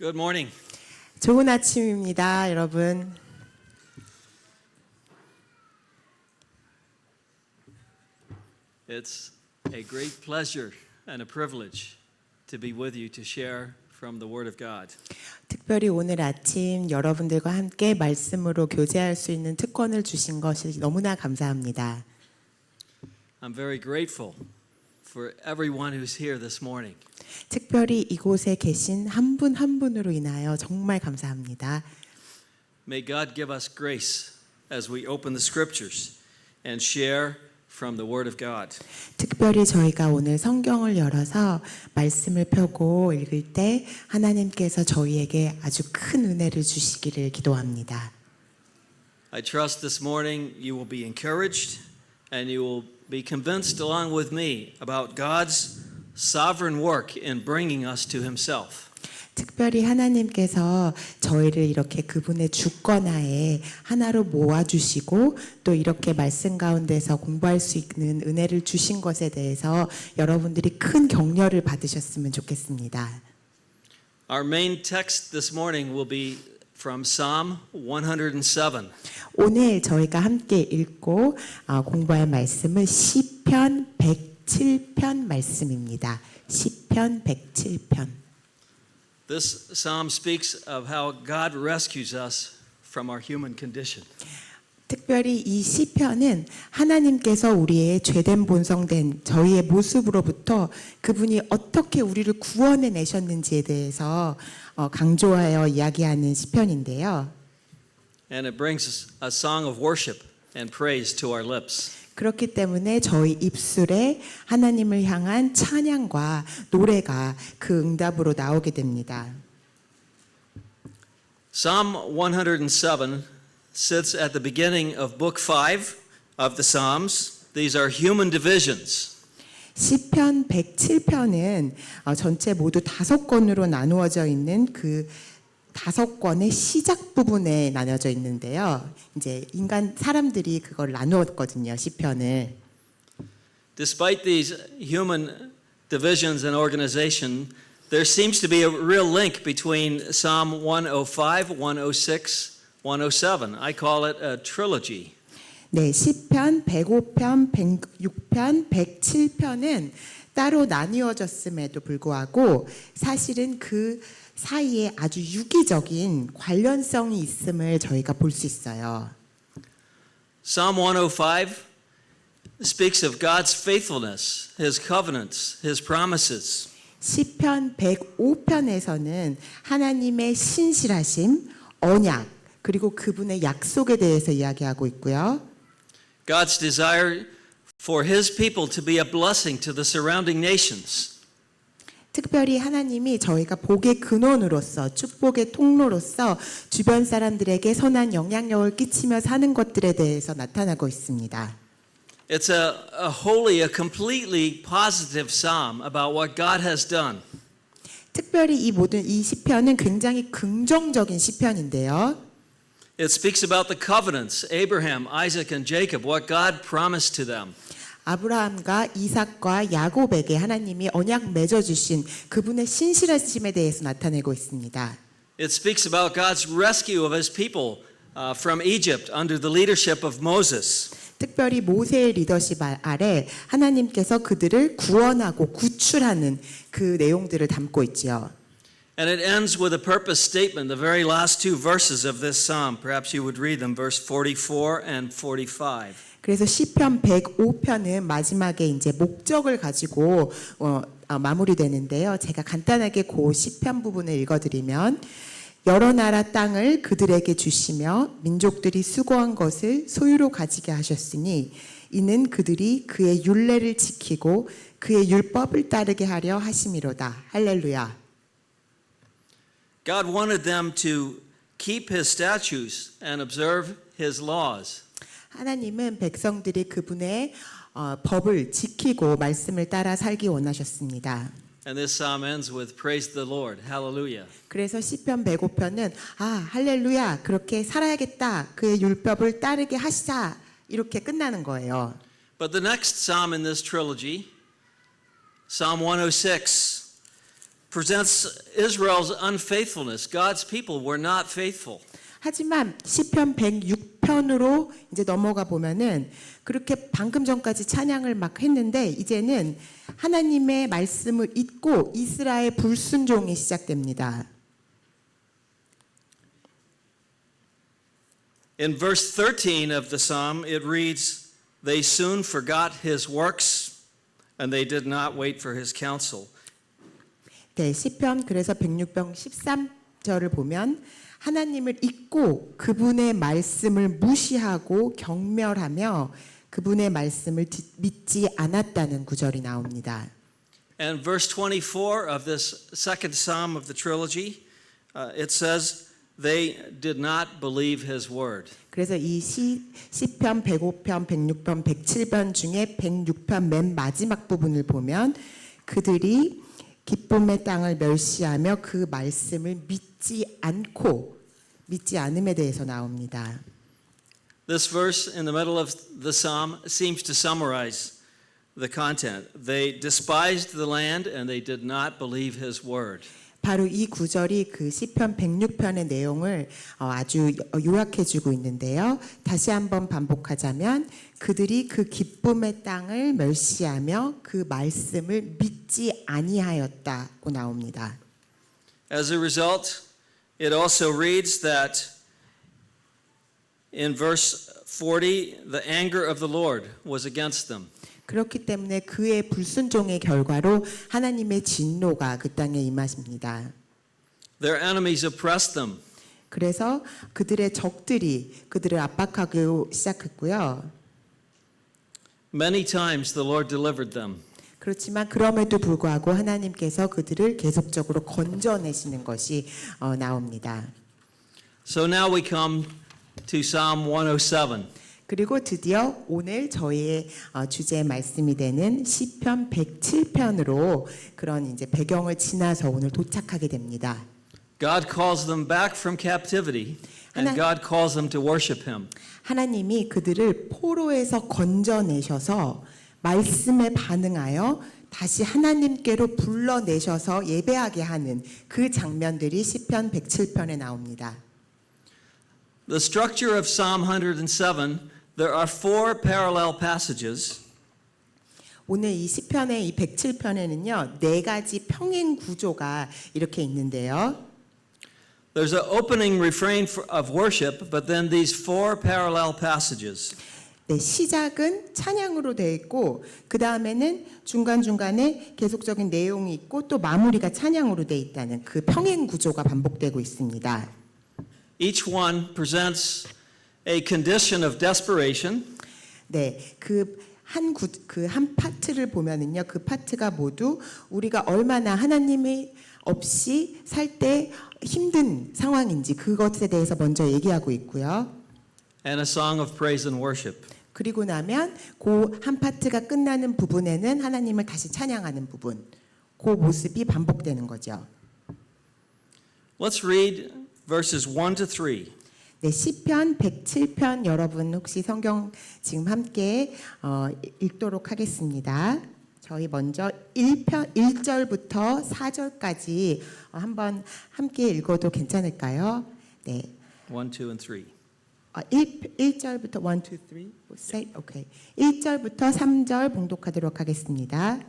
Good morning. 좋은 아침입니다, 여러분. It's a great pleasure and a privilege to be with you to share from the Word of God. 특별히 오늘 아침 여러분들과 함께 말씀으로 교제할 수 있는 특권을 주신 것이 너무나 감사합니다. I'm very grateful for everyone who's here this morning. 특별히 이곳에 계신 한 분 한 분으로 인하여 정말 감사합니다. May God give us grace as we open the scriptures and share from the Word of God. 특별히 저희가 오늘 성경을 열어서 말씀을 펴고 읽을 때 하나님께서 저희에게 아주 큰 은혜를 주시기를 기도합니다. I trust this morning you will be encouraged and you will be convinced along with me about God's sovereign work in bringing us to Himself. 특별히 하나님께서 저희를 이렇게 그분의 주권하에 하나로 모아주시고 또 이렇게 말씀 가운데서 공부할 수 있는 은혜를 주신 것에 대해서 여러분들이 큰 격려를 받으셨으면 좋겠습니다. Our main text this morning will be from Psalm 107. 오늘 저희가 함께 읽고 공부할 말씀은 시편 107편 말씀입니다. 시편 107편. This psalm speaks of how God rescues us from our human condition. 특별히 이 시편은 하나님께서 우리의 죄된 본성된 저희의 모습으로부터 그분이 어떻게 우리를 구원해 내셨는지에 대해서 강조하여 이야기하는 시편인데요. And it brings a song of worship and praise to our lips. 그렇기 때문에 저희 입술에 하나님을 향한 찬양과 노래가 그 응답으로 나오게 됩니다. Psalm 107 sits at the beginning of book 5 of the Psalms. These are human divisions. 시편 107편은 전체 모두 5권으로 나누어져 있는 그 5권의 시작 부분에 나눠져 있는데요. 이제 사람들이 그걸 나누었거든요, 시편을. Despite these human divisions and organization, there seems to be a real link between Psalm 105, 106, 107. I call it a trilogy. 네, 시편 105편, 106편, 107편은 따로 나뉘어졌음에도 불구하고 사실은 그 사이에 아주 유기적인 관련성이 있음을 저희가 볼 수 있어요. Psalm 105 speaks of God's faithfulness, His covenants, His promises. 시편 105편에서는 하나님의 신실하심, 언약, 그리고 그분의 약속에 대해서 이야기하고 있고요. God's desire for His people to be a blessing to the surrounding nations. 특별히 하나님이 저희가 복의 근원으로서 축복의 통로로서 주변 사람들에게 선한 영향력을 끼치며 사는 것들에 대해서 나타나고 있습니다. It's a completely positive psalm about what God has done. 특별히 이 시편은 굉장히 긍정적인 시편인데요. It speaks about the covenants, Abraham, Isaac, and Jacob, what God promised to them. 아브라함과 이삭과 야곱에게 하나님이 언약 맺어 주신 그분의 신실하심에 대해서 나타내고 있습니다. It speaks about God's rescue of His people from Egypt under the leadership of Moses. 특별히 모세의 리더십 아래 하나님께서 그들을 구원하고 구출하는 그 내용들을 담고 있지요. And it ends with a purpose statement, the very last two verses of this psalm. Perhaps you would read them, verse 44 and 45. 그래서 시편 105편은 마지막에 이제 목적을 가지고 마무리되는데요. 제가 간단하게 그 시편 부분을 읽어드리면 여러 나라 땅을 그들에게 주시며 민족들이 수고한 것을 소유로 가지게 하셨으니 이는 그들이 그의 율례를 지키고 그의 율법을 따르게 하려 하심이로다. 할렐루야. God wanted them to keep His statutes and observe His laws. 하나님은 백성들이 그분의 법을 지키고 말씀을 따라 살기 원하셨습니다. And this psalm ends with praise the Lord. Hallelujah. 그래서 시편 105편은 할렐루야 그렇게 살아야겠다 그의 율법을 따르게 하시자 이렇게 끝나는 거예요. But the next psalm in this trilogy, Psalm 106, presents Israel's unfaithfulness. God's people were not faithful. 하지만 시편 106편으로 이제 넘어가 보면은 그렇게 방금 전까지 찬양을 막 했는데 이제는 하나님의 말씀을 잊고 이스라엘 불순종이 시작됩니다. In verse 13 of the psalm, it reads, They soon forgot his works, and they did not wait for his counsel. 네, 시편 그래서 106편 13절을 보면 하나님을 잊고 그분의 말씀을 무시하고 경멸하며 그분의 말씀을 믿지 않았다는 구절이 나옵니다. And verse 24 of this second psalm of the trilogy, it says, They did not believe his word. 그래서 이 시편 105편, 106편, 107편 중에 106편 맨 마지막 부분을 보면 그들이 기쁨의 땅을 멸시하며 그 말씀을 믿지 않음에 대해서 나옵니다. This verse in the middle of the psalm seems to summarize the content. They despised the land and they did not believe his word. 바로 이 구절이 그 시편 106편의 내용을 아주 요약해주고 있는데요. 다시 한번 반복하자면 그들이 그 기쁨의 땅을 멸시하며 그 말씀을 믿지 아니하였다고 나옵니다. As a result, it also reads that in verse 40, the anger of the Lord was against them. 그렇기 때문에 그의 불순종의 결과로 하나님의 진노가 그 땅에 임하십니다. Their enemies oppressed them. 그래서 그들의 적들이 그들을 압박하기 시작했고요. Many times the Lord delivered them. 그렇지만 그럼에도 불구하고 하나님께서 그들을 계속적으로 건져내시는 것이 나옵니다. So now we come to Psalm 107. 그리고 드디어 오늘 저희의 주제 말씀이 되는 시편 107편으로 그런 이제 배경을 지나서 오늘 도착하게 됩니다. God calls them back from captivity, and God calls them to worship him. 하나님이 그들을 포로에서 건져내셔서 말씀에 반응하여 다시 하나님께로 불러내셔서 예배하게 하는 그 장면들이 시편 107편에 나옵니다. The structure of Psalm 107, there are four parallel passages. 오늘 이 시편의 이 107편에는요. 네 가지 평행 구조가 이렇게 있는데요. There's an opening refrain of worship, but then these four parallel passages. 네, 시작은 찬양으로 되어 있고 그 다음에는 중간중간에 계속적인 내용이 있고 또 마무리가 찬양으로 되어 있다는 그 평행 구조가 반복되고 있습니다. Each one presents a condition of desperation. 네, 그 한 파트를 보면은요, 그 파트가 모두 우리가 얼마나 하나님이 없이 살 때 힘든 상황인지 그것에 대해서 먼저 얘기하고 있고요. And a song of praise and worship. 그리고 나면 그 한 파트가 끝나는 부분에는 하나님을 다시 찬양하는 부분, 그 모습이 반복되는 거죠. Let's read verses 1 to 3. 네, 시편 107편 여러분 혹시 성경 지금 함께 읽도록 하겠습니다. 저희 먼저 1절부터 4절까지 한번 함께 읽어도 괜찮을까요? 네. 1, 2, and 3. 1절부터 1, 2, 3, say, okay. 1절부터 3절 봉독하도록 하겠습니다.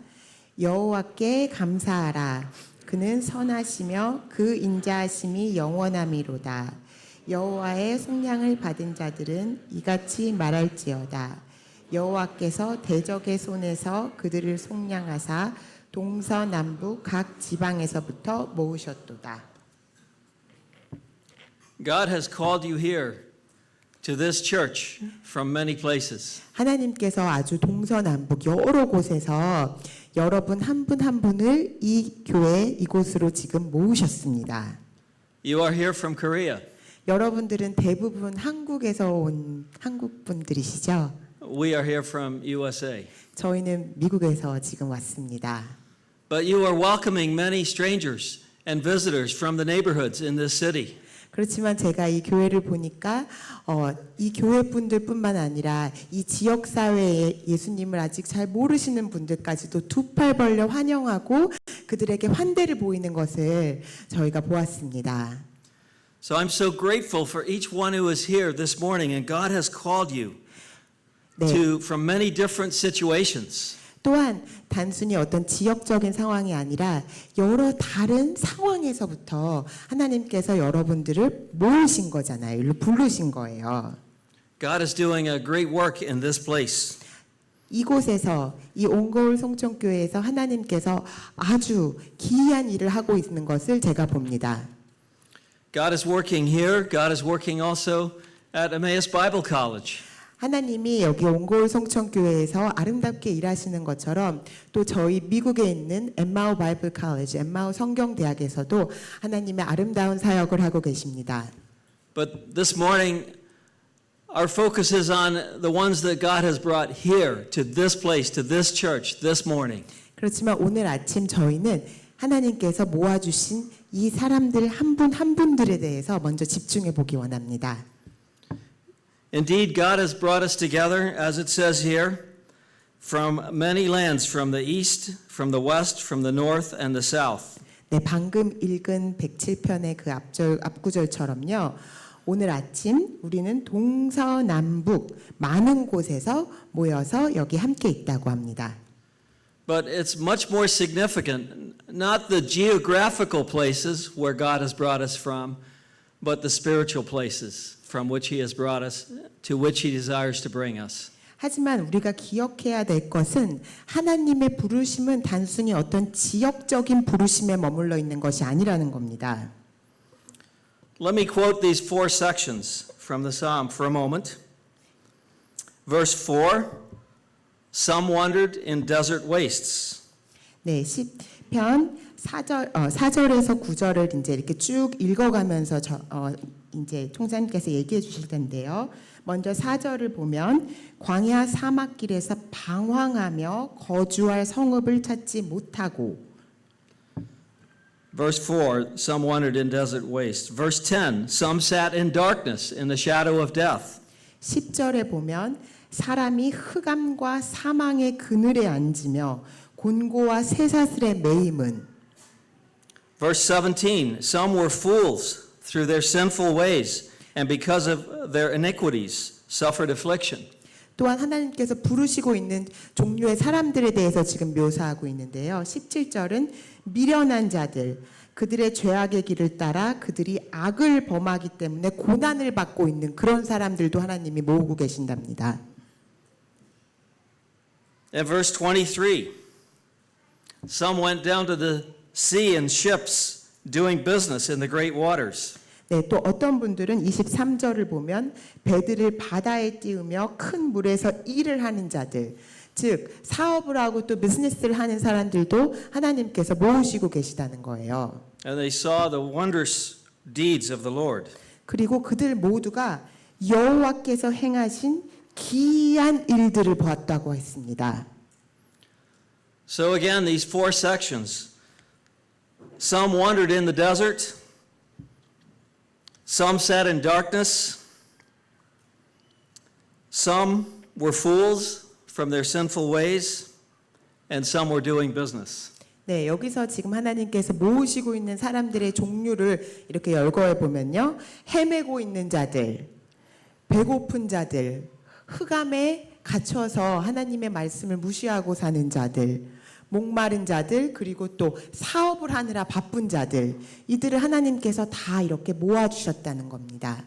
여호와께 감사하라. 그는 선하시며 그 인자하심이 영원함이로다. 여호와의 속량을 받은 자들은 이같이 말할지어다. 여호와께서 대적의 손에서 그들을 속량하사 동서남북 각 지방에서부터 모으셨도다. God has called you here to this church from many places. 하나님께서 아주 동서남북 여러 곳에서 여러분 한 분 한 분을 이 교회 이곳으로 지금 모으셨습니다. You are here from Korea. 여러분들은 대부분 한국에서 온 한국 분들이시죠? We are here from USA. 저희는 미국에서 지금 왔습니다. But you are welcoming many strangers and visitors from the neighborhoods in this city. 그렇지만 제가 이 교회를 보니까 이 교회 분들뿐만 아니라 이 지역 사회에 예수님을 아직 잘 모르시는 분들까지도 두 팔 벌려 환영하고 그들에게 환대를 보이는 것을 저희가 보았습니다. So I'm so grateful for each one who is here this morning, and God has called you 네. from many different situations. 또한 단순히 어떤 지역적인 상황이 아니라 여러 다른 상황에서부터 하나님께서 여러분들을 모으신 거잖아요. 일로 부르신 거예요. God is doing a great work in this place. 이곳에서 이 온거울 송천교회에서 하나님께서 아주 기이한 일을 하고 있는 것을 제가 봅니다. God is working here. God is working also at Emmaus Bible College. 하나님이 여기 온거울 송천교회에서 아름답게 일하시는 것처럼 또 저희 미국에 있는 엠마오 바이블 칼리지, 엠마오 성경대학에서도 하나님의 아름다운 사역을 하고 계십니다. But this morning, our focus is on the ones that God has brought here to this place, to this church this morning. 그렇지만 오늘 아침 저희는 하나님께서 모아주신 이 사람들 한 분 한 분들에 대해서 먼저 집중해 보기 원합니다. Indeed, God has brought us together, as it says here, from many lands, from the east, from the west, from the north, and the south. 네, 방금 읽은 107편의 그 앞구절처럼요. 오늘 아침 우리는 동서남북 많은 곳에서 모여서 여기 함께 있다고 합니다. But it's much more significant, not the geographical places where God has brought us from, but the spiritual places from which He has brought us, to which He desires to bring us. 하지만 우리가 기억해야 될 것은 하나님의 부르심은 단순히 어떤 지역적인 부르심에 머물러 있는 것이 아니라는 겁니다. Let me quote these four sections from the Psalm for a moment. Verse 4, some wandered in desert wastes. 네, 시편 4절에서 9절을 이제 이렇게 쭉 읽어가면서 이제 총장님께서 얘기해 주실 텐데요. 먼저 4절을 보면 광야 사막길에서 방황하며 거주할 성읍을 찾지 못하고. Verse 4, some wandered in desert wastes. Verse 10, some sat in darkness in the shadow of death. 10절에 보면 사람이 흑암과 사망의 그늘에 앉으며 곤고와 쇠사슬에 매임은. Verse 17, some were fools through their sinful ways, and because of their iniquities suffered affliction. 또한 하나님께서 부르시고 있는 종류의 사람들에 대해서 지금 묘사하고 있는데요. 17절은 미련한 자들, 그들의 죄악의 길을 따라 그들이 악을 범하기 때문에 고난을 받고 있는 그런 사람들도 하나님이 모으고 계신답니다. And verse 23, some went down to the sea in ships doing business in the great waters. 네, 또 어떤 분들은 23절을 보면 배들을 바다에 띄우며 큰 물에서 일을 하는 자들, 즉 사업을 하고 또 비즈니스를 하는 사람들도 하나님께서 모으시고 계시다는 거예요. And they saw the wondrous deeds of the Lord. 그리고 그들 모두가 여호와께서 행하신 기이한 일들을 보았다고 했습니다. So again, these four sections. Some wandered in the desert. Some sat in darkness. Some were fools from their sinful ways. And some were doing business. 네, 여기서 지금 하나님께서 모으시고 있는 사람들의 종류를 이렇게 열거해 보면요. 헤매고 있는 자들, 배고픈 자들, 흑암에 갇혀서 하나님의 말씀을 무시하고 사는 자들, 목마른 자들, 그리고 또 사업을 하느라 바쁜 자들, 이들을 하나님께서 다 이렇게 모아주셨다는 겁니다.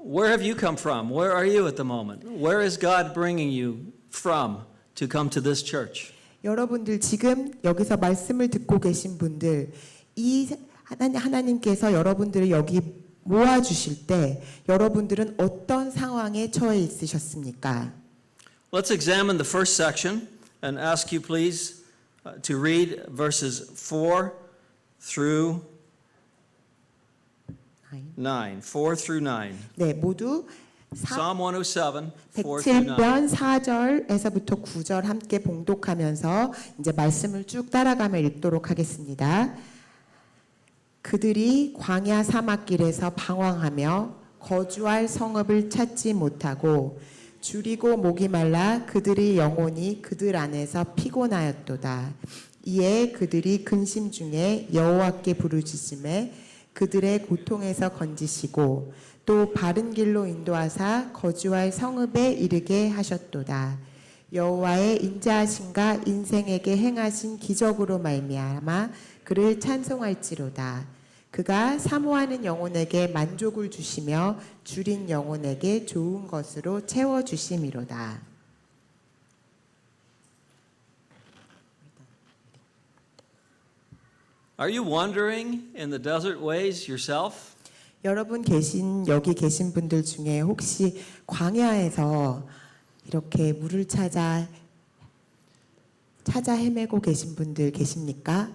Where have you come from? Where are you at the moment? Where is God bringing you from to come to this church? 여러분들 지금 여기서 말씀을 듣고 계신 분들, 이 하나님께서 여러분들을 여기 모아주실 때 여러분들은 어떤 상황에 처해 있으셨습니까? Let's examine the first section and ask you please to read verses 4 through 9. 4 through 9. 네, 모두 Psalm 107, 4 through 9. 107편 4절에서부터 9절 함께 봉독하면서 이제 말씀을 쭉 따라가며 읽도록 하겠습니다. 그 그들이 광야 사막길에서 방황하며 거주할 성읍을 찾지 못하고 줄이고 목이 말라 그들의 영혼이 그들 안에서 피곤하였도다. 이에 그들이 근심 중에 여호와께 부르짖음에 그들의 고통에서 건지시고 또 바른 길로 인도하사 거주할 성읍에 이르게 하셨도다. 여호와의 인자하심과 인생에게 행하신 기적으로 말미암아 그를 찬송할지로다. 그가 사모하는 영혼에게 만족을 주시며 줄인 영혼에게 좋은 것으로 채워 주심이로다. Are you wandering in the desert ways yourself? 여러분 여기 계신 분들 중에 혹시 광야에서 이렇게 물을 찾아 헤매고 계신 분들 계십니까?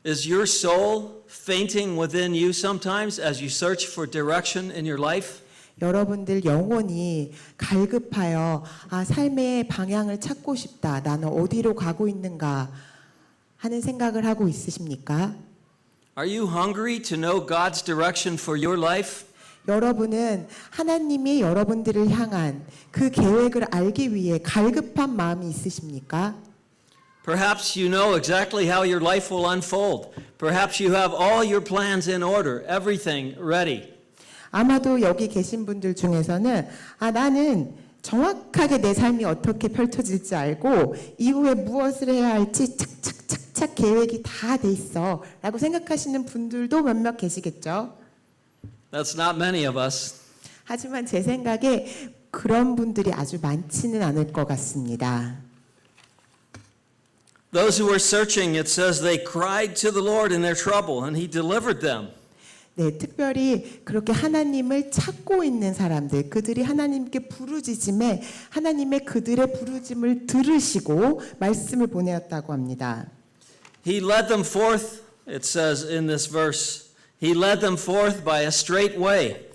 Is your soul fainting within you sometimes as you search for direction in your life? 여러분들 영혼이 갈급하여 삶의 방향을 찾고 싶다. 나는 어디로 가고 있는가 하는 생각을 하고 있으십니까? Are you hungry to know God's direction for your life? 여러분은 하나님이 여러분들을 향한 그 계획을 알기 위해 갈급한 마음이 있으십니까? Perhaps you know exactly how your life will unfold. Perhaps you have all your plans in order, everything ready. 아마도 여기 계신 분들 중에서는 나는 정확하게 내 삶이 어떻게 펼쳐질지 알고 이후에 무엇을 해야 할지 착착착착 계획이 다 돼 있어 라고 생각하시는 분들도 몇몇 계시겠죠. That's not many of us. 하지만 제 생각에 그런 분들이 아주 많지는 않을 것 같습니다. Those who were searching, it says they cried to the Lord in their trouble and he delivered them. 네, 특별히 그렇게 하나님을 찾고 있는 사람들, 그들이 하나님께 부르짖음에 하나님의 그들의 부르짖음을 들으시고 말씀을 보내었다고 합니다. He led them forth, it says in this verse, he led them forth by a straight way.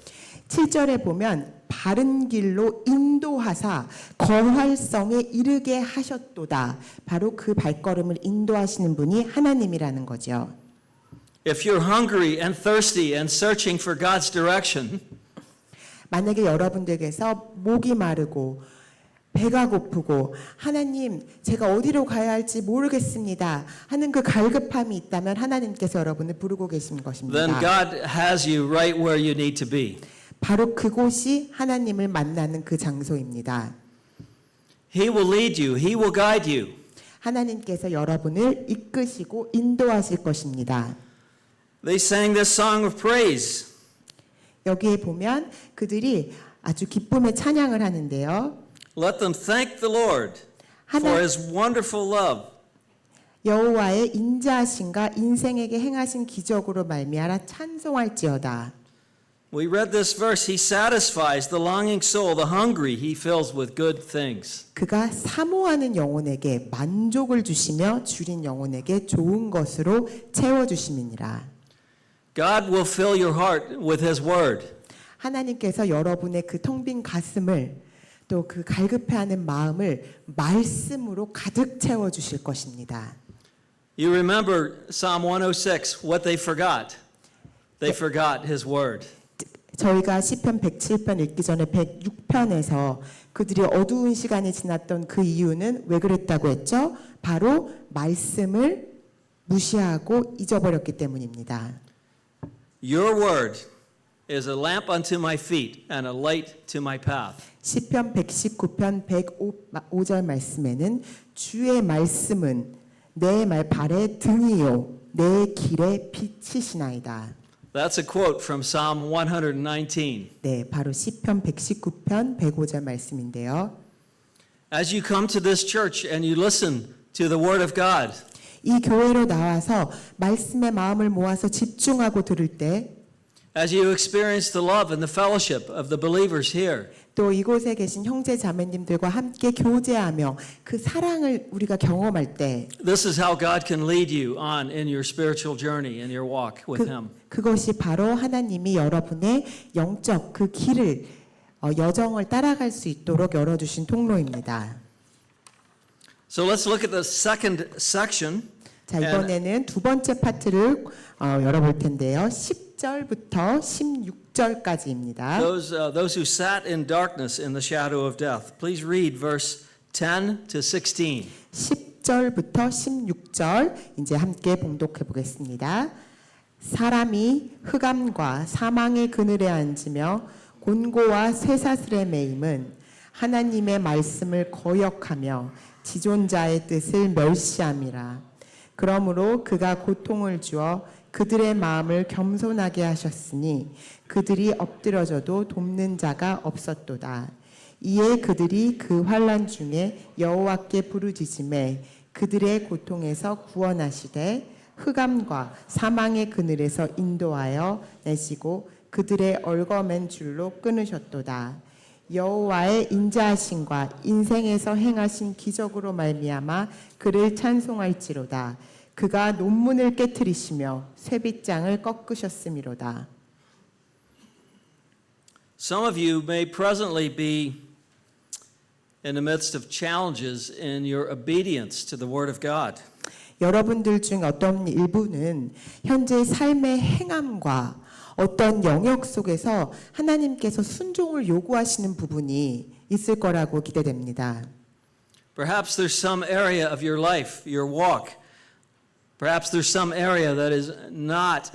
7절에 보면 바른 길로 인도하사 거활성에 이르게 하셨도다. 바로 그 발걸음을 인도하시는 분이 하나님이라는 거죠. If you're hungry and thirsty and searching for God's direction, 만약에 여러분들께서 목이 마르고 배가 고프고 하나님 제가 어디로 가야 할지 모르겠습니다 하는 그 갈급함이 있다면 하나님께서 여러분을 부르고 계신 then 것입니다. God has you right where you need to be. 바로 그곳이 하나님을 만나는 그 장소입니다. He will lead you, he will guide you. 하나님께서 여러분을 이끄시고 인도하실 것입니다. They sang this song of praise. 여기에 보면 그들이 아주 기쁨의 찬양을 하는데요. Let them thank the Lord for his wonderful love. 여호와의 인자하심과 인생에게 행하신 기적으로 말미암아 찬송할지어다. We read this verse, he satisfies the longing soul, the hungry he fills with good things. 그가 사모하는 영혼에게 만족을 주시며 줄인 영혼에게 좋은 것으로 채워 주심이니라. God will fill your heart with his word. 하나님께서 여러분의 그 텅 빈 가슴을 또 그 갈급해하는 마음을 말씀으로 가득 채워 주실 것입니다. You remember Psalm 106, what they forgot. They forgot his word. 저희가 시편 107편 읽기 전에 106편에서 그들이 어두운 시간이 지났던 그 이유는 왜 그랬다고 했죠? 바로 말씀을 무시하고 잊어버렸기 때문입니다. Your word is a lamp unto my feet and a light to my path. 시편 119편 105절 말씀에는 주의 말씀은 내 발의 등이요 내 길의 빛이시나이다. That's a quote from Psalm 119. 네, 바로 시편 119편 105절 말씀인데요. As you come to this church and you listen to the word of God, 이 교회로 나와서 말씀의 마음을 모아서 집중하고 들을 때 as you experience the love and the fellowship of the believers here, 또 이곳에 계신 형제 자매님들과 함께 교제하며 그 사랑을 우리가 경험할 때 this is how God can lead you on in your spiritual journey, in your walk with him. 그것이 바로 하나님이 여러분의 영적 그 길을 여정을 따라갈 수 있도록 열어주신 통로입니다. So let's look at the second section. 자, 이번에는 두 번째 파트를 열어볼 텐데요. 10절부터 16절까지입니다. Those who sat in darkness in the shadow of death. Please read verse 10 to 16. 10절부터 16절 이제 함께 봉독해 보겠습니다. 사람이 흑암과 사망의 그늘에 앉으며 곤고와 쇠사슬에 매임은 하나님의 말씀을 거역하며 지존자의 뜻을 멸시함이라. 그러므로 그가 고통을 주어 그들의 마음을 겸손하게 하셨으니 그들이 엎드러져도 돕는 자가 없었도다. 이에 그들이 그 환난 중에 여호와께 부르짖음에 그들의 고통에서 구원하시되 흑암과 사망의 그늘에서 인도하여 내시고 그들의 얽어맨 줄로 끊으셨도다. 여호와의 인자하심과 인생에서 행하신 기적으로 말미암아 그를 찬송할지로다. 그가 논문을 깨트리시며 쇠빗장을 꺾으셨음이로다. Some of you may presently be in the midst of challenges in your obedience to the Word of God. 여러분들 중 어떤 일부는 현재 삶의 행함과 어떤 영역 속에서 하나님께서 순종을 요구하시는 부분이 있을 거라고 기대됩니다. Perhaps there's some area of your life, your walk. Perhaps there's some area that is not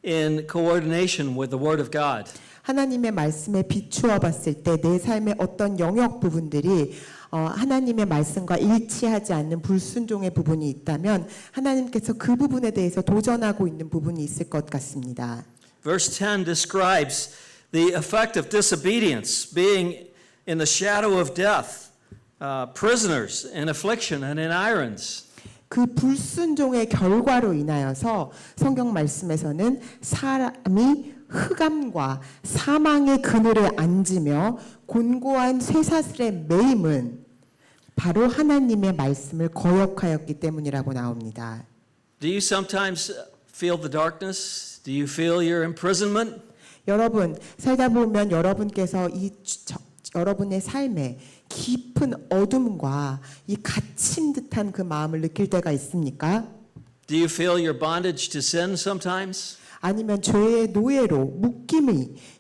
in coordination with the Word of God. 하나님의 말씀에 비추어 봤을 때 내 삶의 어떤 영역 부분들이 하나님의 말씀과 일치하지 않는 불순종의 부분이 있다면 하나님께서 그 부분에 대해서 도전하고 있는 부분이 있을 것 같습니다. Verse 10 describes the effect of disobedience, being in the shadow of death, prisoners in affliction and in irons. 그 불순종의 결과로 인하여서 성경 말씀에서는 사람이 흑암과 사망의 그늘에 앉으며 곤고한 쇠사슬에 매임은 바로 하나님의 말씀을 거역하였기 때문이라고 나옵니다. Do you sometimes feel the darkness? Do you feel your imprisonment? 여러분 살다 보면 여러분께서 여러분의 삶에 깊은 어둠과 이 갇힌 듯한 그 마음을 느낄 때가 있습니까? Do you feel your bondage to sin sometimes? 아니면 죄의 노예로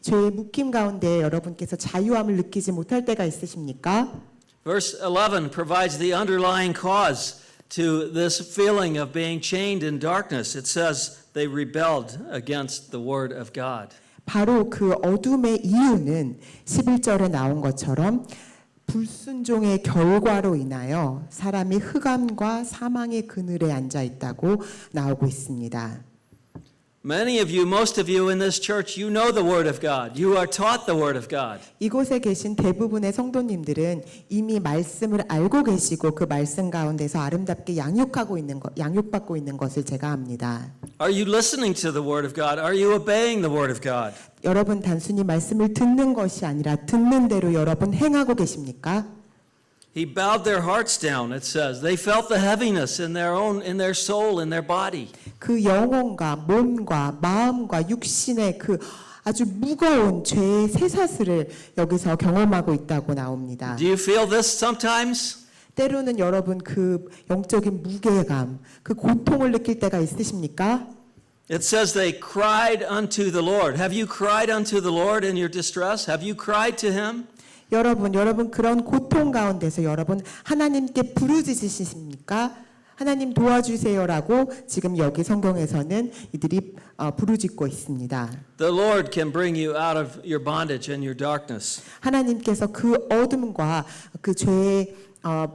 죄의 묶임 가운데 여러분께서 자유함을 느끼지 못할 때가 있으십니까? Verse 11 provides the underlying cause to this feeling of being chained in darkness. It says they rebelled against the word of God. 바로 그 어둠의 이유는 11절에 나온 것처럼 불순종의 결과로 인하여 사람이 흑암과 사망의 그늘에 앉아 있다고 나오고 있습니다. Many of you, most of you in this church, you know the Word of God. You are taught the Word of God. 이곳에 계신 대부분의 성도님들은 이미 말씀을 알고 계시고 그 말씀 가운데서 아름답게 양육받고 있는 것을 제가 압니다. Are you listening to the Word of God? Are you obeying the Word of God? 여러분 단순히 말씀을 듣는 것이 아니라 듣는 대로 여러분 행하고 계십니까? He bowed their hearts down, it says. They felt the heaviness in their soul, in their body. 그 영혼과 몸과 마음과 육신의 그 아주 무거운 죄의 쇠사슬을 여기서 경험하고 있다고 나옵니다. Do you feel this sometimes? 때로는 여러분 그 영적인 무게감, 그 고통을 느낄 때가 있으십니까? It says they cried unto the Lord. Have you cried unto the Lord in your distress? Have you cried to Him? 여러분 그런 고통 가운데서 여러분 하나님께 부르짖으십니까? 하나님 도와주세요라고 지금 여기 성경에서는 이들이 부르짖고 있습니다. The Lord can bring you out of your bondage and your darkness. 하나님께서 그 어둠과 그 죄의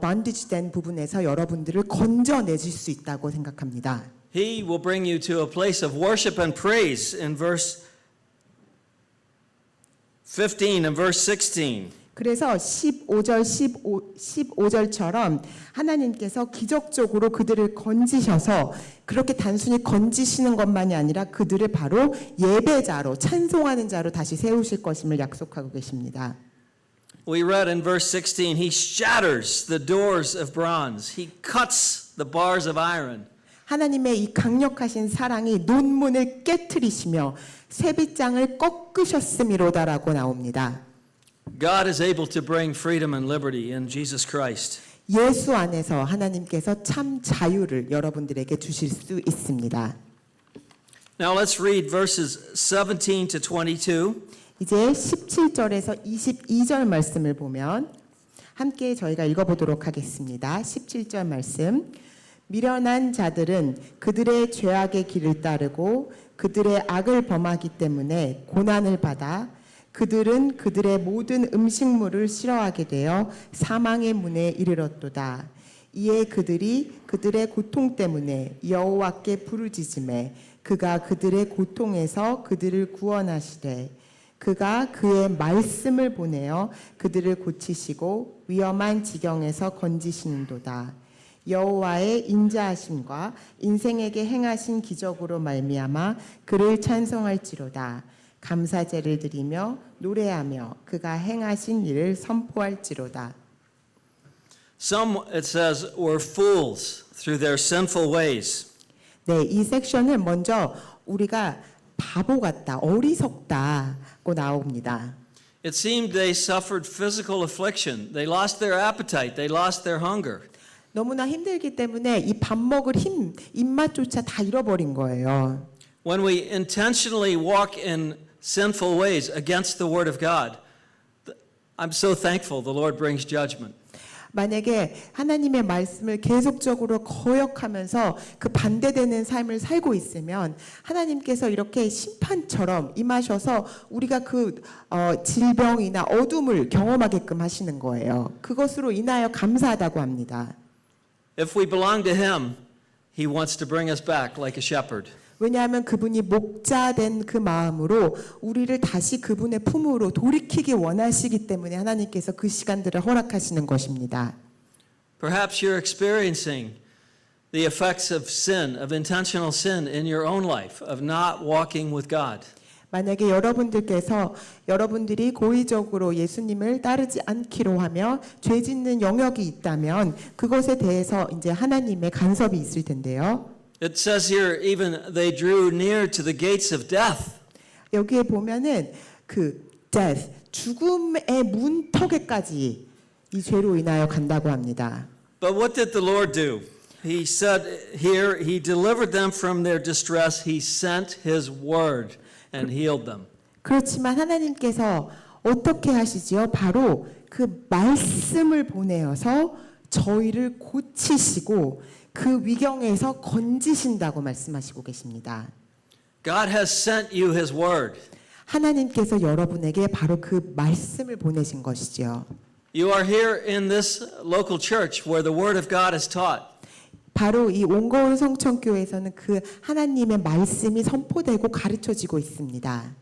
bondage된 부분에서 여러분들을 건져내실 수 있다고 생각합니다. He will bring you to a place of worship and praise in verse 15 and verse 16. 그래서 15절처럼 하나님께서 기적적으로 그들을 건지셔서 그렇게 단순히 건지시는 것만이 아니라 그들을 바로 예배자로 찬송하는 자로 다시 세우실 것임을 약속하고 계십니다. We read in verse 16, He shatters the doors of bronze. He cuts the bars of iron. 하나님의 이 강력하신 사랑이 논문을 깨트리시며 쇠빗장을 꺾으셨음이로다라고 나옵니다. God is able to bring freedom and liberty in Jesus Christ. 예수 안에서 하나님께서 참 자유를 여러분들에게 주실 수 있습니다. Now let's read verses 17 to 22. 이제 17절에서 22절 말씀을 보면 함께 저희가 읽어보도록 하겠습니다. 17절 말씀. 미련한 자들은 그들의 죄악의 길을 따르고 그들의 악을 범하기 때문에 고난을 받아 그들은 그들의 모든 음식물을 싫어하게 되어 사망의 문에 이르렀도다. 이에 그들이 그들의 고통 때문에 여호와께 부르짖음에 그가 그들의 고통에서 그들을 구원하시되 그가 그의 말씀을 보내어 그들을 고치시고 위험한 지경에서 건지시는도다. 여호와의 인자하심과 인생에게 행하신 기적으로 말미암아 그를 찬송할지로다. 감사제를 드리며 노래하며 그가 행하신 일을 선포할지로다. Some, it says, were fools through their sinful ways. 네, 이 섹션은 먼저 우리가 바보 같다, 어리석다고 나옵니다. It seemed they suffered physical affliction. They lost their appetite. They lost their hunger. 너무나 힘들기 때문에 이 밥 먹을 힘, 입맛조차 다 잃어버린 거예요. When we intentionally walk in sinful ways against the Word of God, I'm so thankful the Lord brings judgment. 만약에 하나님의 말씀을 계속적으로 거역하면서 그 반대되는 삶을 살고 있으면 하나님께서 이렇게 심판처럼 임하셔서 우리가 그 질병이나 어둠을 경험하게끔 하시는 거예요. 그것으로 인하여 감사하다고 합니다. If we belong to Him, He wants to bring us back like a shepherd. 왜냐하면 그분이 목자된 그 마음으로 우리를 다시 그분의 품으로 돌이키기 원하시기 때문에 하나님께서 그 시간들을 허락하시는 것입니다. Perhaps you're experiencing the effects of sin, of intentional sin in your own life, of not walking with God. 만약에 여러분들이 고의적으로 예수님을 따르지 않기로 하며 죄 짓는 영역이 있다면 그것에 대해서 이제 하나님의 간섭이 있을 텐데요. It says here, even they drew near to the gates of death. 여기에 보면은 그 death, 죽음의 문턱에까지 이 죄로 인하여 간다고 합니다. But what did the Lord do? He said here, He delivered them from their distress. He sent His word and healed them. 그렇지만 하나님께서 어떻게 하시지요? 바로 그 말씀을 보내어서 저희를 고치시고 그 위경에서 건지신다고 말씀하시고 계십니다. God has sent you His word. 하나님께서 여러분에게 바로 그 말씀을 보내신 것이죠. You are here in this local church where the word of God is taught. 바로 이 온거울 성천교회에서는 그 하나님의 말씀이 선포되고 가르쳐지고 있습니다.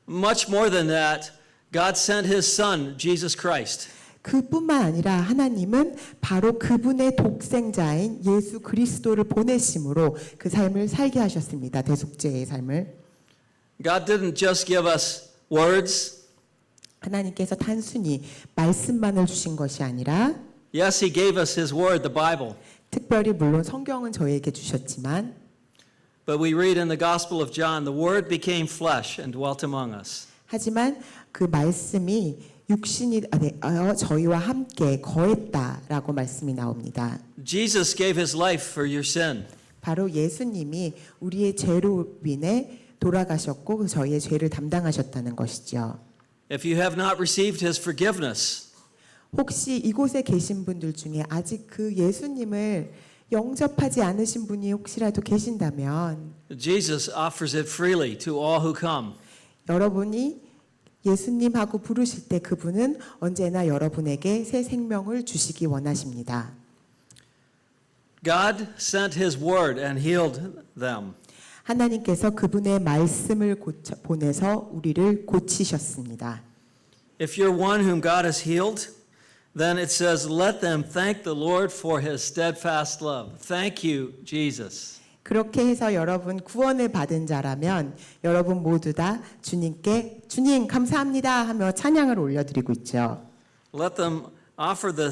Much more than that, God sent His Son, Jesus Christ. 그뿐만 아니라 하나님은 바로 그분의 독생자인 예수 그리스도를 보내심으로 그 삶을 살게 하셨습니다. 대속죄의 삶을. God didn't just give us words. 하나님께서 단순히 말씀만을 주신 것이 아니라 Yes, He gave us His word, the Bible. 특별히 물론 성경은 저에게 주셨지만 But we read in the Gospel of John, the word became flesh and dwelt among us. 하지만 그 말씀이 육신이 되어 저희와 함께 거했다라고 말씀이 나옵니다. Jesus gave His life for your sin. 바로 예수님이 우리의 죄로 인해 돌아가셨고 저희의 죄를 담당하셨다는 것이죠. If you have not received His forgiveness, 혹시 이곳에 계신 분들 중에 아직 그 예수님을 영접하지 않으신 분이 혹시라도 계신다면 Jesus offers it freely to all who come. 여러분이 예수님하고 부르실 때 그분은 언제나 여러분에게 새 생명을 주시기 원하십니다. God sent His word and healed them. 하나님께서 그분의 말씀을 보내서 우리를 고치셨습니다. If you're one whom God has healed, then it says, let them thank the Lord for His steadfast love. Thank you, Jesus. 그렇게 해서 여러분 구원을 받은 자라면 여러분 모두 다 주님께 주님 감사합니다 하며 찬양을 올려드리고 있죠. Let them offer the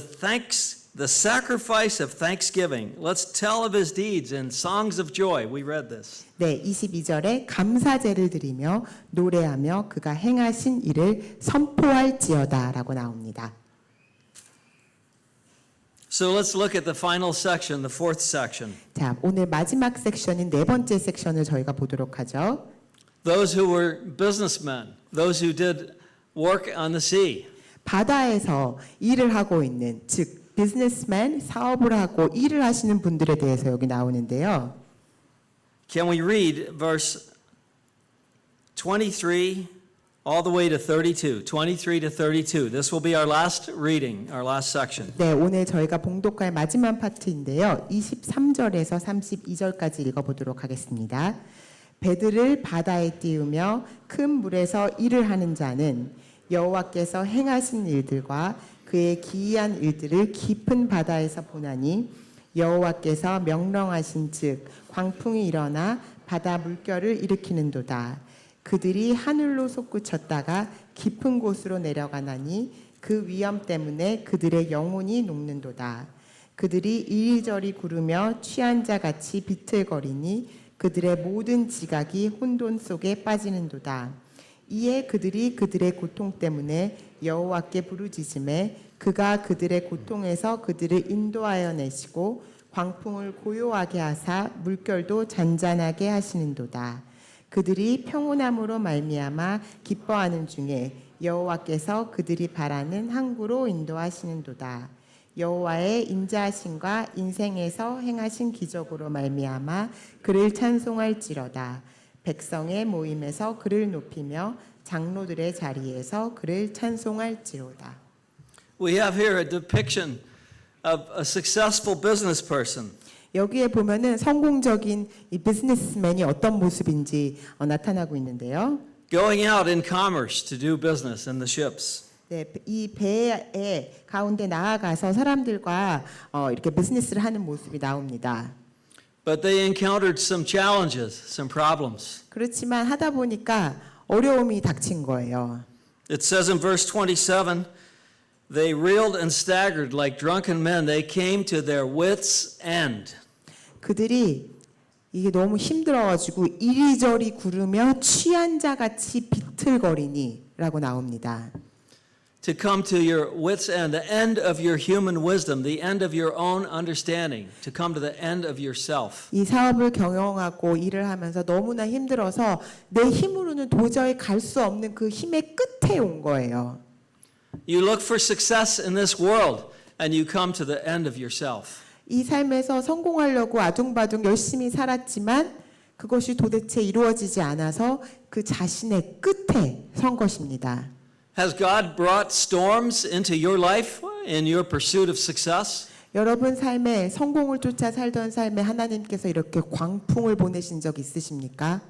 sacrifice of thanksgiving. Let's tell of His deeds and songs of joy. We read this. 네, 22절에 감사제를 드리며 노래하며 그가 행하신 일을 선포할지어다라고 나옵니다. So let's look at the final section, the fourth section. 자, 오늘 마지막 섹션인 네 번째 섹션을 저희가 보도록 하죠. Those who were businessmen, those who did work on the sea. 바다에서 일을 하고 있는, 즉 비즈니스맨, 사업을 하고 일을 하시는 분들에 대해서 여기 나오는데요. Can we read verse 23 all the way to 32? 23 to 32. This will be our last reading, our last section. 네, 오늘 저희가 봉독할 마지막 파트인데요. 23절에서 32절까지 읽어보도록 하겠습니다. 배들을 바다에 띄우며 큰 물에서 일을 하는 자는 여호와께서 행하신 일들과 그의 기이한 일들을 깊은 바다에서 보나니 여호와께서 명령하신즉 광풍이 일어나 바다 물결을 일으키는도다. 그들이 하늘로 솟구쳤다가 깊은 곳으로 내려가나니 그 위험 때문에 그들의 영혼이 녹는도다. 그들이 이리저리 구르며 취한 자 같이 비틀거리니 그들의 모든 지각이 혼돈 속에 빠지는도다. 이에 그들이 그들의 고통 때문에 여호와께 부르짖음에 그가 그들의 고통에서 그들을 인도하여 내시고 광풍을 고요하게 하사 물결도 잔잔하게 하시는도다. 그들이 평온함으로 말미암아 기뻐하는 중에 여호와께서 그들이 바라는 항구로 인도하시는도다. 여호와의 인자하심과 인생에서 행하신 기적으로 말미암아 그를 찬송할지로다. 백성의 모임에서 그를 높이며 장로들의 자리에서 그를 찬송할지로다. We have here a depiction of a successful business person. 여기에 보면은 성공적인 이 비즈니스맨이 어떤 모습인지 나타나고 있는데요. Going out in commerce to do business in the ships. 네, 이 배의 가운데 나아가서 사람들과 이렇게 비즈니스를 하는 모습이 나옵니다. But they encountered some challenges, some problems. 그렇지만 하다 보니까 어려움이 닥친 거예요. It says in verse 27, they reeled and staggered like drunken men. They came to their wits' end. 그들이 이게 너무 힘들어가지고 이리저리 구르며 취한 자 같이 비틀거리니라고 나옵니다. To come to your wits' end, the end of your human wisdom, the end of your own understanding, to come to the end of yourself. 이 사업을 경영하고 일을 하면서 너무나 힘들어서 내 힘으로는 도저히 갈 수 없는 그 힘의 끝에 온 거예요. You look for success in this world, and you come to the end of yourself. 이 삶에서 성공하려고 아둥바둥 열심히 살았지만 그것이 도대체 이루어지지 않아서 그 자신의 끝에 선 것입니다. Has God brought storms into your life in your pursuit of success? 여러분 삶에 성공을 쫓아 살던 삶에 하나님께서 이렇게 광풍을 보내신 적 있으십니까?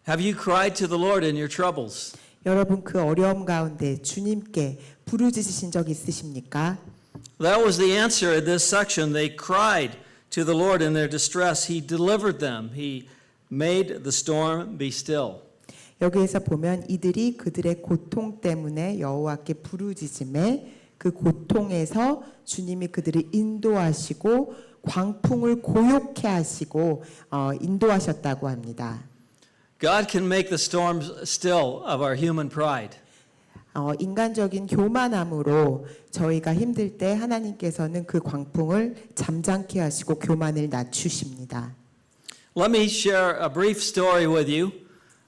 Have you cried to the Lord in your troubles? 여러분 그 어려움 가운데 주님께 부르짖으신 적 있으십니까? That was the answer in this section. They cried to the Lord in their distress. He delivered them. He made the storm be still. 여기에서 보면 이들이 그들의 고통 때문에 여호와께 부르짖음에 그 고통에서 주님이 그들을 인도하시고 광풍을 고요케 하시고 인도하셨다고 합니다. God can make the storms still of our human pride. 인간적인 교만함으로 저희가 힘들 때 하나님께서는 그 광풍을 잠잠케 하시고 교만을 낮추십니다. Let me share a brief story with you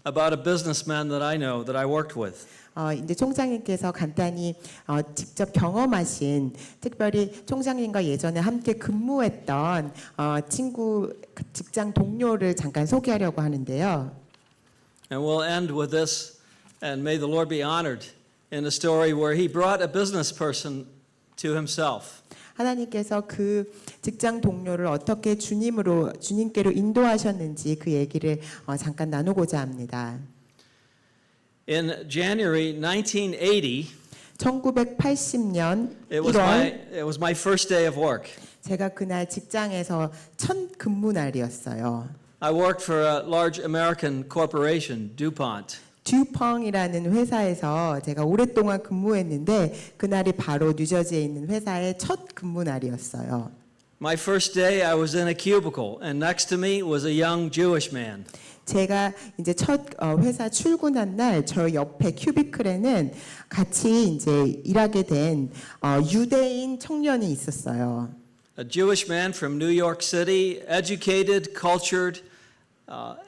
about a businessman that I know that I worked with. 이제 총장님께서 간단히 직접 경험하신 특별히 총장님과 예전에 함께 근무했던 친구 직장 동료를 잠깐 소개하려고 하는데요. And we'll end with this, and may the Lord be honored in a story where he brought a business person to himself. 하나님께서 그 직장 동료를 어떻게 주님께로 인도하셨는지 그 얘기를 잠깐 나누고자 합니다. In January 1980, 1980년 it 1월 was my first day of work. 제가 그날 직장에서 첫 근무 날이었어요. I worked for a large American corporation, DuPont. 듀펑이라는 회사에서 제가 오랫동안 근무했는데 그날이 바로 뉴저지에 있는 회사의 첫 근무 날이었어요. My first day, I was in a cubicle, and next to me was a young Jewish man. 제가 이제 첫 회사 출근한 날 저 옆에 큐비클에는 같이 이제 일하게 된 유대인 청년이 있었어요. A Jewish man from New York City, educated, cultured,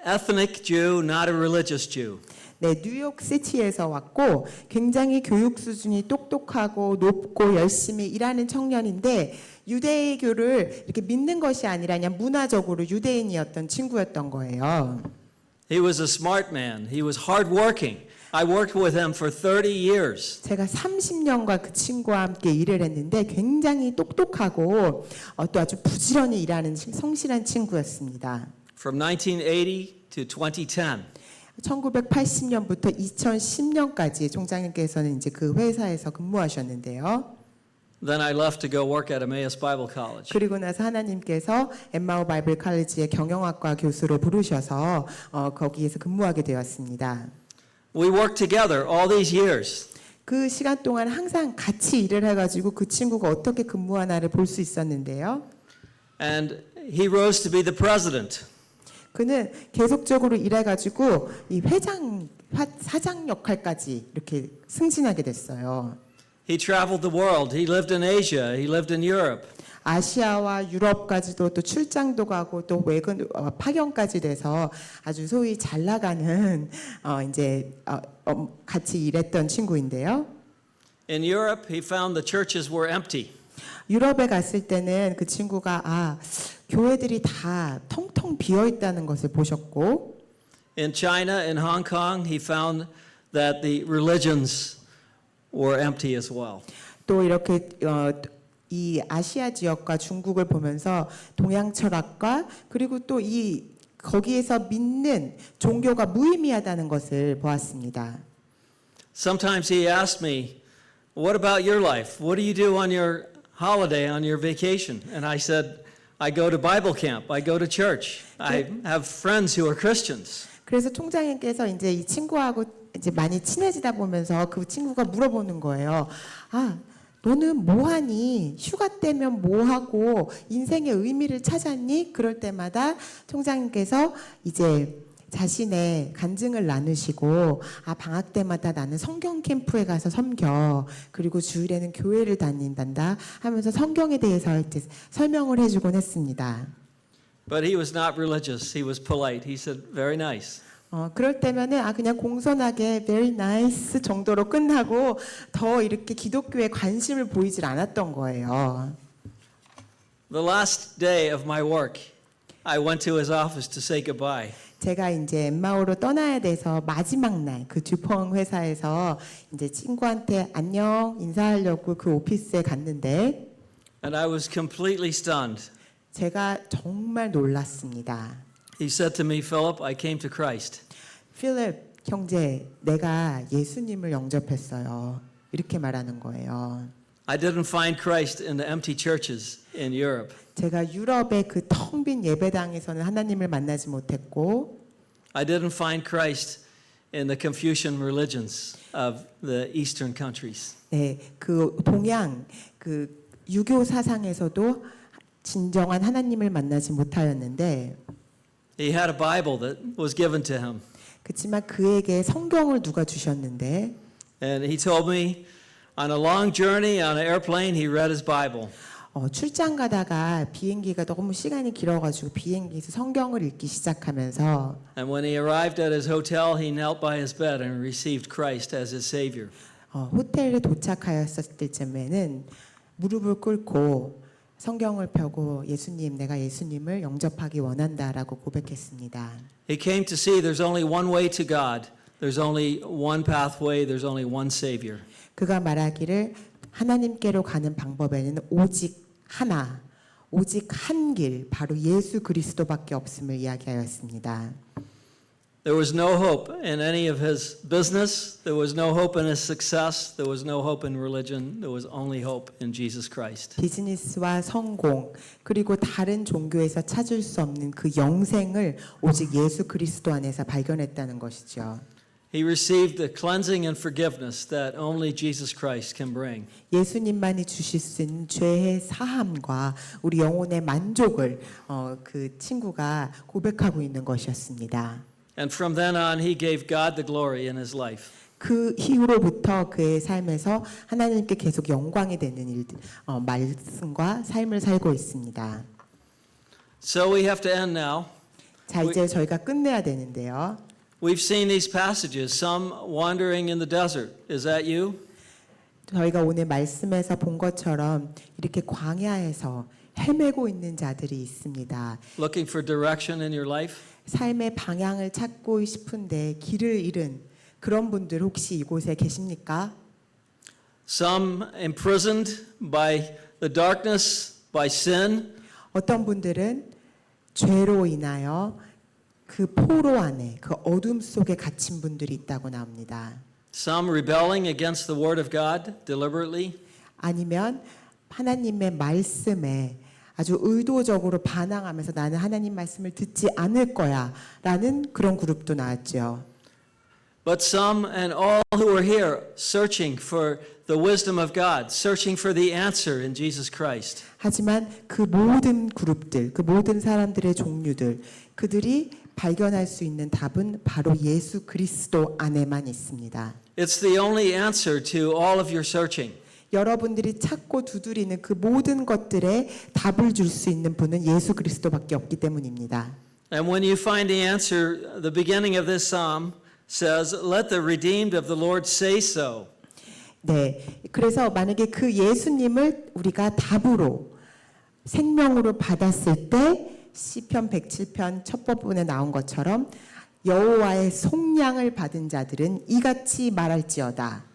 ethnic Jew, not a religious Jew. 네, 뉴욕 시티에서 왔고 굉장히 교육 수준이 똑똑하고 높고 열심히 일하는 청년인데 유대교를 이렇게 믿는 것이 아니라 그냥 문화적으로 유대인이었던 친구였던 거예요. He was a smart man. He was hardworking. I worked with him for 30 years. 제가 30년과 그 친구와 함께 일을 했는데 굉장히 똑똑하고 또 아주 부지런히 일하는 성실한 친구였습니다. From 1980 to 2010. 1980년부터 2010년까지 총장님께서는 이제 그 회사에서 근무하셨는데요. Then I left to go work at Emmaus Bible College. 그리고 나서 하나님께서 엠마오 바이블 칼리지의 경영학과 교수로 부르셔서 거기에서 근무하게 되었습니다. We worked together all these years. 그 시간 동안 항상 같이 일을 해가지고 그 친구가 어떻게 근무하나를 볼 수 있었는데요. And he rose to be the president. 그는 계속적으로 일해가지고 이 사장 역할까지 이렇게 승진하게 됐어요. He traveled the world. He lived in Asia. He lived in Europe. 아시아와 유럽까지도 또 출장도 가고 또 외근 파견까지 돼서 아주 소위 잘 나가는 같이 일했던 친구인데요. In Europe, he found the churches were empty. 유럽에 갔을 때는 그 친구가 교회들이 다 텅텅 비어 있다는 것을 보셨고, In China, in Hong Kong, he found that the religions were empty as well. 또 이렇게 이 아시아 지역과 중국을 보면서 동양 철학과 그리고 또 이 거기에서 믿는 종교가 무의미하다는 것을 보았습니다. Sometimes he asked me, "What about your life? What do you do on your holiday, on your vacation?" And I said, "I go to Bible camp. I go to church. I have friends who are Christians." 그래서 총장님께서 이제 이 친구하고 이제 많이 친해지다 보면서 그 친구가 물어보는 거예요. 너는 뭐 하니? 휴가 때면 뭐 하고 인생의 의미를 찾았니? 그럴 때마다 총장님께서 이제 자신의 간증을 나누시고 방학 때마다 나는 성경 캠프에 가서 섬겨. 그리고 주일에는 교회를 다닌단다 하면서 성경에 대해서 이제 설명을 해주곤 했습니다. But he was not religious. He was polite. He said, "Very nice." 그럴 때면은 그냥 공손하게 very nice 정도로 끝나고 더 이렇게 기독교에 관심을 보이질 않았던 거예요. The last day of my work, I went to his office to say goodbye. 제가 이제 엠마오로 떠나야 돼서 마지막 날 그 듀펑 회사에서 이제 친구한테 안녕 인사하려고 그 오피스에 갔는데 And I was completely stunned. 제가 정말 놀랐습니다. He said to me, "Philip, I came to Christ." 필립 형제, 내가 예수님을 영접했어요. 이렇게 말하는 거예요. I didn't find Christ in the empty churches in Europe. 제가 유럽의 그 텅 빈 예배당에서는 하나님을 만나지 못했고 I didn't find Christ in the Confucian religions of the Eastern countries. 네, 그 동양 그 유교 사상에서도 진정한 하나님을 만나지 못하였는데 He had a Bible that was given to him. 그렇지만 그에게 성경을 누가 주셨는데 And he told me on a long journey on an airplane, he read his Bible. 출장 가다가 비행기가 너무 시간이 길어가지고 비행기에서 성경을 읽기 시작하면서 And when he arrived at his hotel, he knelt by his bed and received Christ as his Savior. 호텔에 도착하였을 때쯤에는 무릎을 꿇고 성경을 펴고 예수님, 내가 예수님을 영접하기 원한다라고 고백했습니다. He came to see there's only one way to God. There's only one pathway. There's only one Savior. 그가 말하기를 하나님께로 가는 방법에는 오직 하나, 오직 한 길, 바로 예수 그리스도밖에 없음을 이야기하였습니다. There was no hope in any of his business. There was no hope in his success. There was no hope in religion. There was only hope in Jesus Christ. 비즈니스와 성공, 그리고 다른 종교에서 찾을 수 없는 그 영생을 오직 예수 그리스도 안에서 발견했다는 것이죠. He received the cleansing and forgiveness that only Jesus Christ can bring. 예수님만이 주실 수 있는 죄의 사함과 우리 영혼의 만족을 그 친구가 고백하고 있는 것이었습니다. And from then on, he gave God the glory in his life. 그 이후로부터 그의 삶에서 하나님께 계속 영광이 되는 일들, 말씀과 삶을 살고 있습니다. So we have to end now. 자, 이제 저희가 끝내야 되는데요. We've seen these passages, some wandering in the desert. Is that you? 저희가 오늘 말씀에서 본 것처럼 이렇게 광야에서 헤매고 있는 자들이 있습니다. Looking for direction in your life? 삶의 방향을 찾고 싶은데 길을 잃은 그런 분들 혹시 이곳에 계십니까? Some imprisoned by the darkness, by sin. 어떤 분들은 죄로 인하여 그 포로 안에 그 어둠 속에 갇힌 분들이 있다고 나옵니다. Some rebelling against the word of God deliberately. 아니면 하나님의 말씀에 아주 의도적으로 반항하면서 나는 하나님 말씀을 듣지 않을 거야 라는 그런 그룹도 나왔죠. But some and all who are here searching for the wisdom of God, searching for the answer in Jesus Christ. 하지만 그 모든 그룹들, 그 모든 사람들의 종류들, 그들이 발견할 수 있는 답은 바로 예수 그리스도 안에만 있습니다. It's the only answer to all of your searching. 여러분들이 찾고 두드리는 그 모든 것들에 답을 줄 수 있는 분은 예수 그리스도밖에 없기 때문입니다. And when you find the answer, the beginning of this psalm says, "Let the redeemed of the Lord say so." 네, 그래서 만약에 그 예수님을 우리가 답으로 생명으로 받았을 때 시편 107편 첫 부분에 나온 것처럼 여호와의 속량을 받은 자들은 이같이 말할지어다.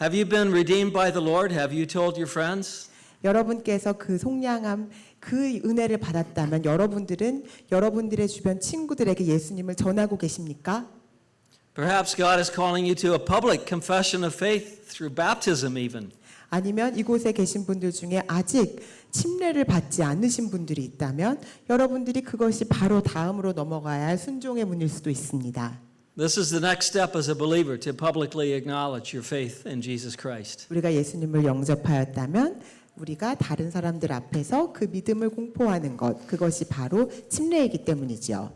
Have you been redeemed by the Lord? Have you told your friends? 여러분께서 그 속량함, 그 은혜를 받았다면 여러분들은 여러분들의 주변 친구들에게 예수님을 전하고 계십니까? Perhaps God is calling you to a public confession of faith through baptism even. 아니면 이곳에 계신 분들 중에 아직 침례를 받지 않으신 분들이 있다면 여러분들이 그것이 바로 다음으로 넘어가야 할 순종의 문일 수도 있습니다. This is the next step as a believer to publicly acknowledge your faith in Jesus Christ. 우리가 예수님을 영접하였다면 우리가 다른 사람들 앞에서 그 믿음을 공포하는 것, 그것이 바로 침례이기 때문이죠.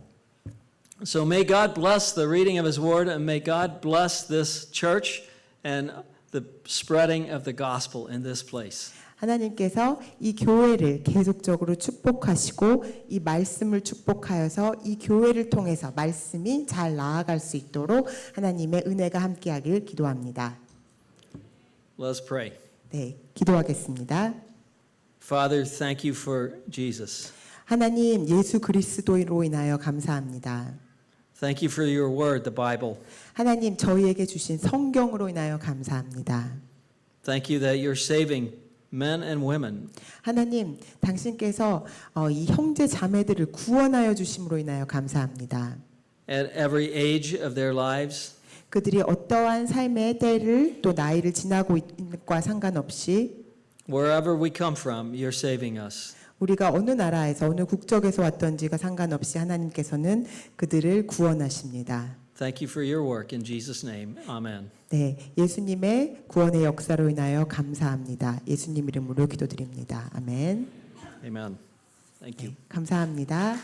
So may God bless the reading of His Word, and may God bless this church and the spreading of the gospel in this place. 하나님께서 이 교회를 계속적으로 축복하시고 이 말씀을 축복하여서 이 교회를 통해서 말씀이 잘 나아갈 수 있도록 하나님의 은혜가 함께하길 기도합니다. Let's pray. 네, 기도하겠습니다. Father, thank you for Jesus. 하나님, 예수 그리스도로 인하여 감사합니다. Thank you for your word, the Bible. 하나님, 저희에게 주신 성경으로 인하여 감사합니다. Thank you that you're saving men and women. 하나님, 당신께서 이 형제 자매들을 구원하여 주심으로 인하여 감사합니다. At every age of their lives. 그들이 어떠한 삶의 때를 또 나이를 지나고 있는 것과 상관없이 Wherever we come from, you're saving us. 우리가 어느 나라에서 어느 국적에서 왔던지가 상관없이 하나님께서는 그들을 구원하십니다. Thank you for your work in Jesus' name. Amen. 네, 예수님의 구원의 역사로 인하여 감사합니다. 예수님 이름으로 기도드립니다. 아멘. Amen. Thank you. 감사합니다.